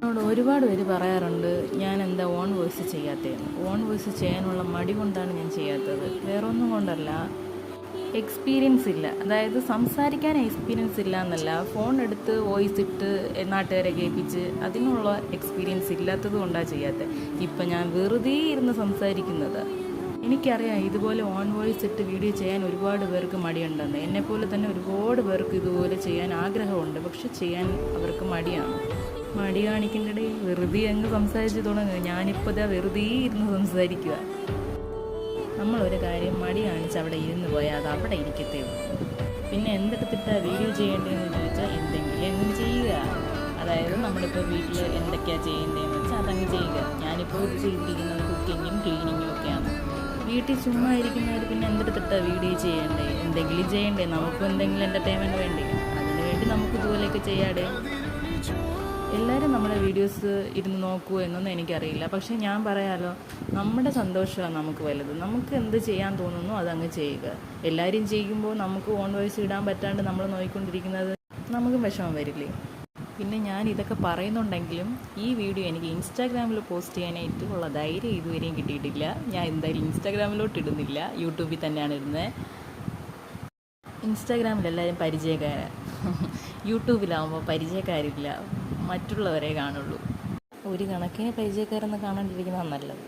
എന്നോട് ഒരുപാട് പേര് പറയാറുണ്ട് ഞാൻ എന്താ ഓൺ വോയിസ് ചെയ്യാത്തതെന്ന്. ഓൺ വോയിസ് ചെയ്യാനുള്ള മടി കൊണ്ടാണ് ഞാൻ ചെയ്യാത്തത്, വേറെ ഒന്നും കൊണ്ടല്ല. എക്സ്പീരിയൻസ് ഇല്ല, അതായത് സംസാരിക്കാൻ എക്സ്പീരിയൻസ് ഇല്ല എന്നല്ല, ഫോൺ എടുത്ത് വോയിസ് ഇട്ട് നാട്ടുകാരെ കേൾപ്പിച്ച് അതിനുള്ള എക്സ്പീരിയൻസ് ഇല്ലാത്തത് കൊണ്ടാണ് ചെയ്യാത്തത്. ഇപ്പം ഞാൻ വെറുതെ ഇരുന്ന് സംസാരിക്കുന്നത്. എനിക്കറിയാം ഇതുപോലെ ഓൺ വോയിസ് ഇട്ട് വീഡിയോ ചെയ്യാൻ ഒരുപാട് പേർക്ക് മടിയുണ്ടെന്ന്. എന്നെപ്പോലെ തന്നെ ഒരുപാട് പേർക്ക് ഇതുപോലെ ചെയ്യാൻ ആഗ്രഹമുണ്ട്, പക്ഷെ ചെയ്യാൻ അവർക്ക് മടിയാണ്. മടി കാണിക്കുന്നിടയിൽ വെറുതെ അങ്ങ് സംസാരിച്ച് തുടങ്ങുക. ഞാനിപ്പോൾ ഇതാ വെറുതെ ഇരുന്ന് സംസാരിക്കുക. നമ്മളൊരു കാര്യം മടി കാണിച്ച് അവിടെ ഇരുന്ന് പോയാൽ അത് അവിടെ ഇരിക്കത്തേ ഉള്ളൂ. പിന്നെ എന്തെടുത്തിട്ടാണ് വീഡിയോ ചെയ്യേണ്ടതെന്ന് ചോദിച്ചാൽ എന്തെങ്കിലും ചെയ്യുക. അതായത് നമ്മളിപ്പോൾ വീട്ടിൽ എന്തൊക്കെയാണ് ചെയ്യേണ്ടതെന്ന് വെച്ചാൽ അതങ്ങ് ചെയ്യുക. ഞാനിപ്പോൾ ചെയ്തിരിക്കുന്നത് കുക്കിങ്ങും ക്ലീനിങ്ങും ഒക്കെയാണ്. വീട്ടിൽ ചുമ്മാ ഇരിക്കുന്നവർ പിന്നെ എന്തെടുത്തിട്ടാണ് വീഡിയോ ചെയ്യേണ്ടേ, എന്തെങ്കിലും ചെയ്യണ്ടേ, നമുക്കും എന്തെങ്കിലും എൻ്റർടൈൻമെൻറ്റ് വേണ്ടേ. അതിനുവേണ്ടി നമുക്ക് ഇതുപോലെയൊക്കെ ചെയ്യാതെ. എല്ലാവരും നമ്മുടെ വീഡിയോസ് ഇരുന്ന് നോക്കുമോ എന്നൊന്നും എനിക്കറിയില്ല, പക്ഷേ ഞാൻ പറയാമല്ലോ, നമ്മുടെ സന്തോഷമാണ് നമുക്ക് വലുത്. നമുക്ക് എന്ത് ചെയ്യാൻ തോന്നുന്നു അതങ്ങ് ചെയ്യുക. എല്ലാവരും ചെയ്യുമ്പോൾ നമുക്ക് ഓൺ വോയിസ് ഇടാൻ പറ്റാണ്ട് നമ്മൾ നോക്കിക്കൊണ്ടിരിക്കുന്നത് നമുക്കും വിഷമം വരില്ലേ. പിന്നെ ഞാൻ ഇതൊക്കെ പറയുന്നുണ്ടെങ്കിലും ഈ വീഡിയോ എനിക്ക് ഇൻസ്റ്റാഗ്രാമിൽ പോസ്റ്റ് ചെയ്യാനായിട്ട് ഉള്ള ധൈര്യം ഇതുവരെയും കിട്ടിയിട്ടില്ല. ഞാൻ എന്തായാലും ഇൻസ്റ്റാഗ്രാമിലോട്ട് ഇടുന്നില്ല, യൂട്യൂബിൽ തന്നെയാണ് ഇടുന്നത്. ഇൻസ്റ്റാഗ്രാമിൽ എല്ലാവരും പരിചയക്കാരാണ്, യൂട്യൂബിലാവുമ്പോൾ പരിചയക്കാരില്ല, മറ്റുള്ളവരെ കാണുള്ളൂ. ഒരു കണക്കിന് പരിചയക്കാരെന്ന് കാണാണ്ടിരിക്കുന്നതാണ് നല്ലത്.